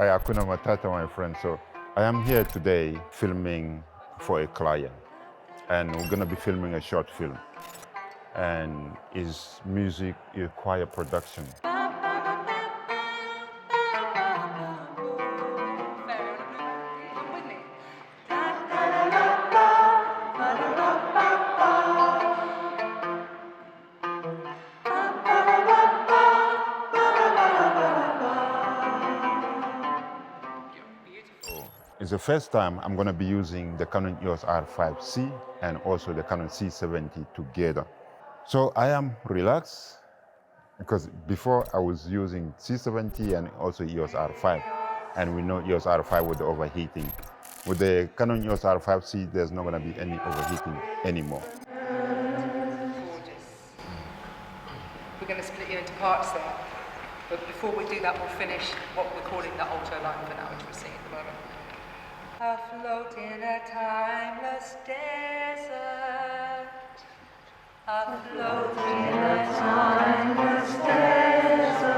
Hakuna Matata, my friend. So I am here today filming for a client, and we're gonna be filming a short film. And it's music, it's choir production. It's the first time I'm going to be using the Canon EOS R5C and also the Canon C70 together. So I am relaxed because before I was using C70 and also EOS R5, and we know EOS R5 with the overheating. With the Canon EOS R5C, there's not going to be any overheating anymore. Gorgeous. We're going to split you into parts there, but before we do that, we'll finish what we're calling the alto line for now, which we're seeing at the moment. Afloat in a timeless desert. Afloat in a timeless desert.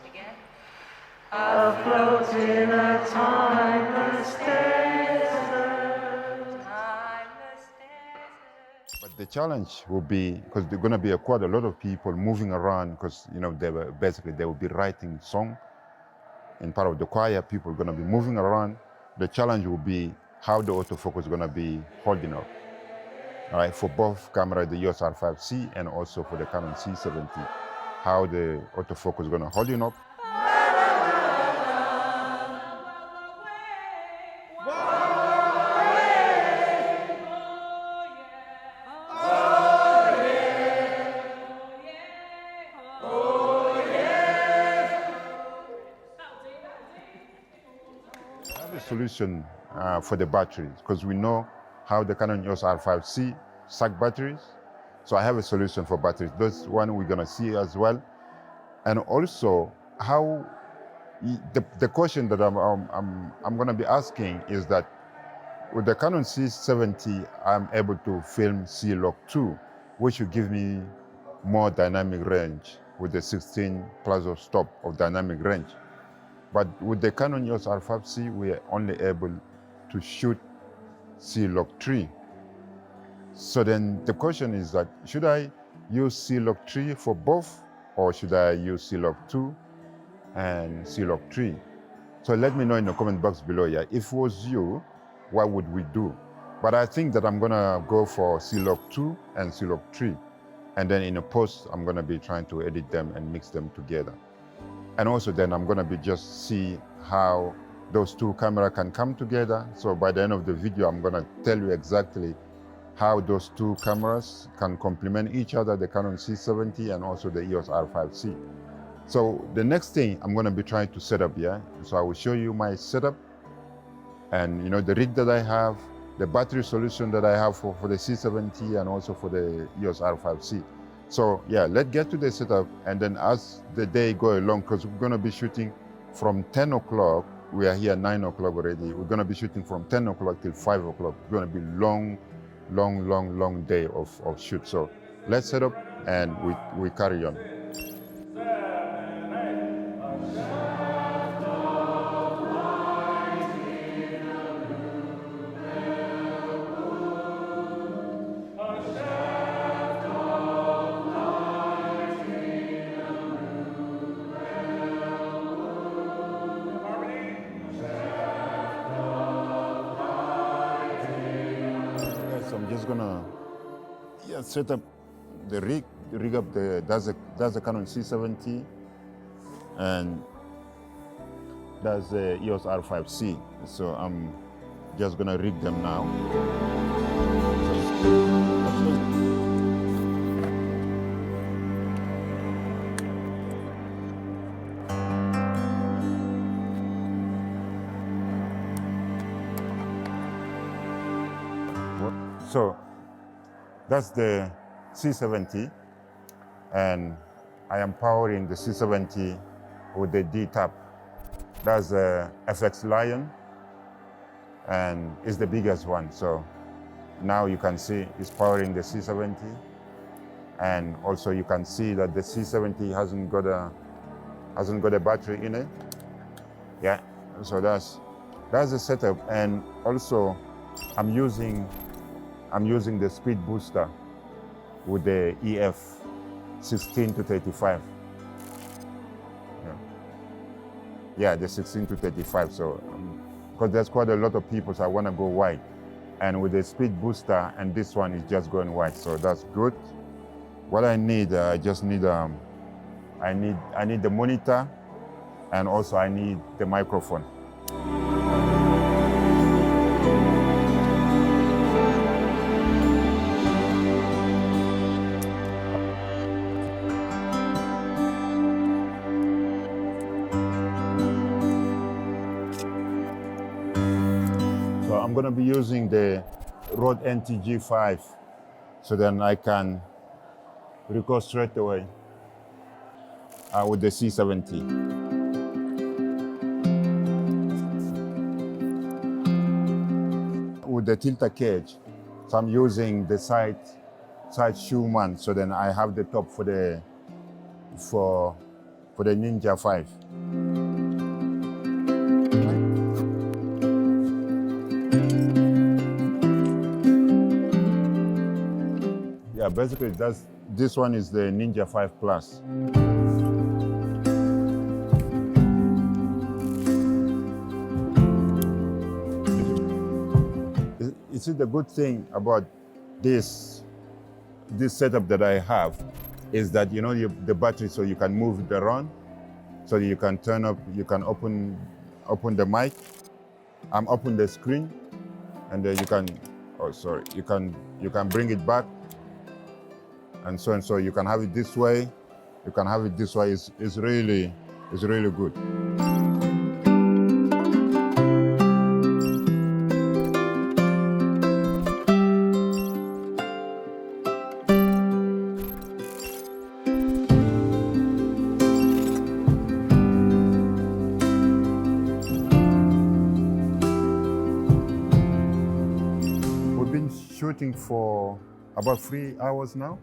Again. Afloat in a timeless desert. Timeless desert. But the challenge will be, because there's going to be quite a lot of people moving around, because they will be writing song. And part of the choir, people are going to be moving around. The challenge will be how the autofocus is going to be holding up. All right, for both cameras, the EOS R5C and also for the Canon C70, how the autofocus is going to hold up. Solution for the batteries, because we know how the Canon EOS R5C suck batteries. So I have a solution for batteries. This one we're gonna see as well. And also how the question that I'm gonna be asking is that with the Canon C70, I'm able to film C-Log 2, which will give me more dynamic range with the 16 plus of stop of dynamic range. But with the Canon EOS R5C, we are only able to shoot C-Log 3. So then the question is that, should I use C-Log 3 for both, or should I use C-Log 2 and C-Log 3? So let me know in the comment box below. Yeah, if it was you, what would we do? But I think that I'm gonna go for C-Log 2 and C-Log 3. And then in a post, I'm gonna be trying to edit them and mix them together. And also then I'm gonna be just see how those two cameras can come together. So by the end of the video, I'm gonna tell you exactly how those two cameras can complement each other, the Canon C70 and also the EOS R5C. So the next thing I'm gonna be trying to set up here. So I will show you my setup and the rig that I have, the battery solution that I have for the C70 and also for the EOS R5C. So yeah, let's get to the setup, and then as the day go along, because we're gonna be shooting from 10 o'clock, we are here 9 o'clock already, we're gonna be shooting from 10 o'clock till 5 o'clock. It's gonna be long day of shoot. So let's set up and we carry on. I'm just gonna set up the rig up that's the Canon C70 and that's the EOS R5C. So I'm just gonna rig them now. So that's the C70, and I am powering the C70 with the D-tap. That's the FX Lion, and it's the biggest one. So now you can see it's powering the C70, and also you can see that the C70 hasn't got a battery in it. Yeah, so that's the setup, and also I'm using the speed booster with the EF 16 to 35. Yeah, the 16 to 35. So because there's quite a lot of people, so I want to go wide, and with the speed booster, and this one is just going wide, so that's good. What I need, I just need I need the monitor, and also I need the microphone. So I'm going to be using the Rode NTG5, so then I can record straight away with the C70. With the tilter cage, so I'm using the side shoe mount, so then I have the top for the Ninja 5. Yeah, basically this one is the Ninja 5 Plus. You see, the good thing about this setup that I have is that the battery, so you can move it around, so you can turn up, you can open the mic, open the screen, and then you can bring it back, and so you can have it this way, you can have it this way. It's really good. We've been shooting for about 3 hours now,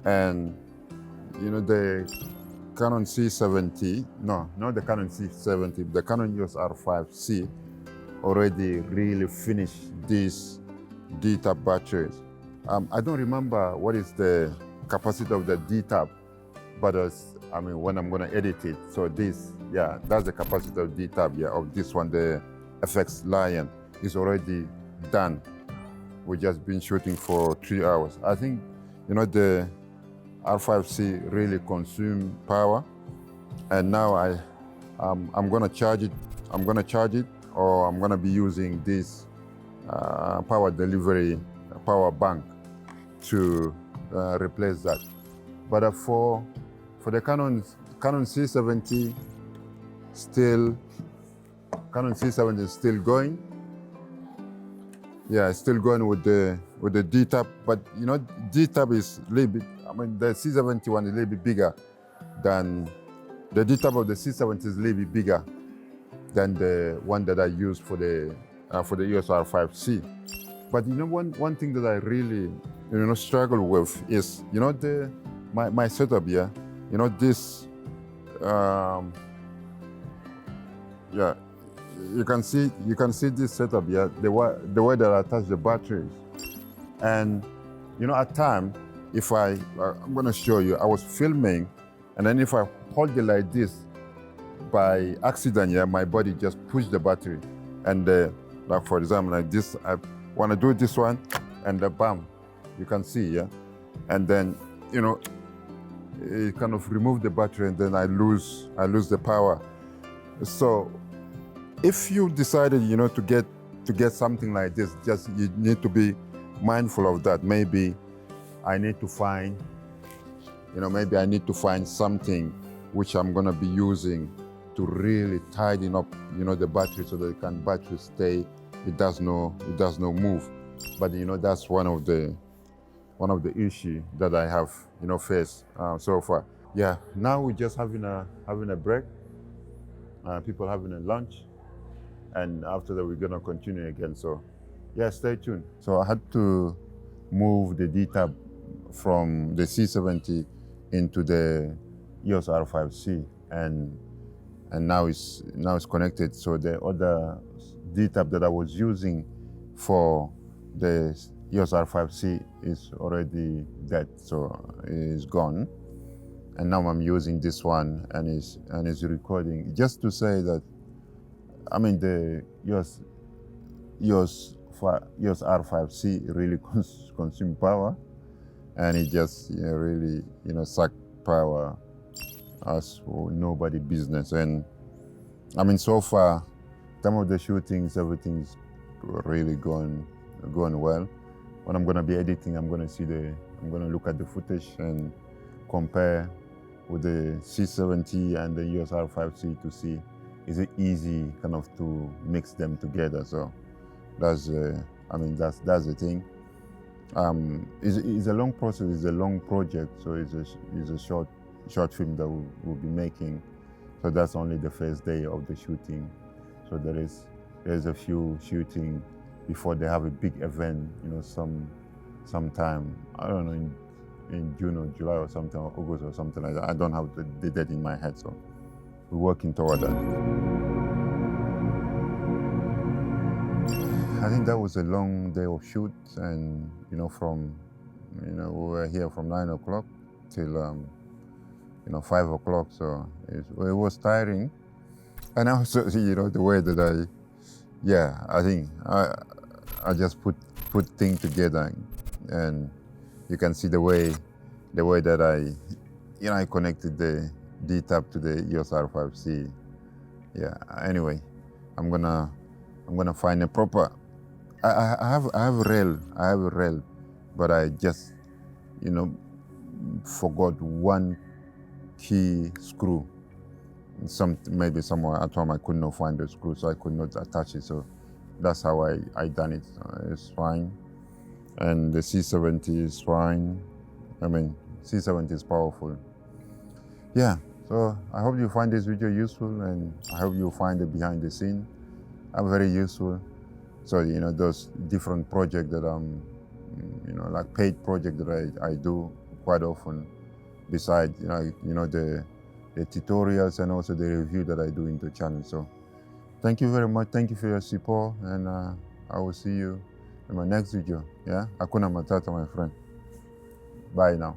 and the Canon C70, no, not the Canon C70, the Canon EOS R5C already really finished these D-tab batteries. I don't remember what is the capacity of the D-tab, but when I'm gonna edit it, so that's the capacity of D-tab, of this one, the FX Lion, is already done. We've just been shooting for 3 hours. I think, the R5C really consumed power, and now I'm gonna charge it. Or I'm gonna be using this power delivery power bank to replace that. But for the Canon C70, Canon C70 is still going. Yeah, it's still going with the D-tab, but D-tab is a little bit. The C70 one is a little bit bigger than the D-tab of the C70 is a little bit bigger than the one that I used for the EOS R5C. But one thing that I really struggle with is my setup here. This you can see this setup here, the way that I attach the batteries. And at times, if I'm gonna show you, I was filming, and then if I hold it like this, by accident, my body just pushed the battery, and like for example, like this, I want to do this one, and bam, you can see, and then it kind of remove the battery, and then I lose the power. So if you decided to get something like this, just you need to be mindful of that. Maybe I need to find something which I'm gonna be using to really tighten up the battery, so that battery stay, it does no move. But that's one of the issue that I have faced so far. Yeah, now we're just having a break, people having a lunch, and after that we're gonna continue again. So yeah, stay tuned. So I had to move the D-tab from the C70 into the EOS R5C, and and now it's connected. So the other D-tab that I was using for the EOS R5C is already dead, so it's gone. And now I'm using this one, and it's recording. Just to say that, I mean, the EOS R5C really consume power, and it just really suck power as for nobody business. And I mean, so far, some of the shootings, everything's really going well. When I'm gonna be editing, I'm gonna look at the footage and compare with the C70 and the EOS R5C to see is it easy kind of to mix them together. So that's that's the thing. It's a long process, it's a long project, so it's a short film that we'll be making. So that's only the first day of the shooting. So there's a few shooting before they have a big event, sometime, I don't know, in June or July or something, or August or something like that. I don't have the date in my head, so we're working toward that. I think that was a long day of shoot, and we were here from 9 o'clock till 5 o'clock, so it was tiring. And also, the way that I think I just put things together, and you can see the way that I connected the D-tab to the EOS R5C. Yeah. Anyway, I'm gonna find a proper. I have a rail, but I just forgot one key screw. Maybe somewhere at home I could not find the screw, so I could not attach it. So that's how I done it. It's fine, and the C70 is fine. I mean, C70 is powerful. Yeah. So I hope you find this video useful, and I hope you find the behind the scene very useful. So those different projects that like paid project that I do quite often, besides the tutorials and also the review that I do in the channel. So thank you very much. Thank you for your support, and I will see you in my next video. Yeah, Hakuna Matata, my friend. Bye now.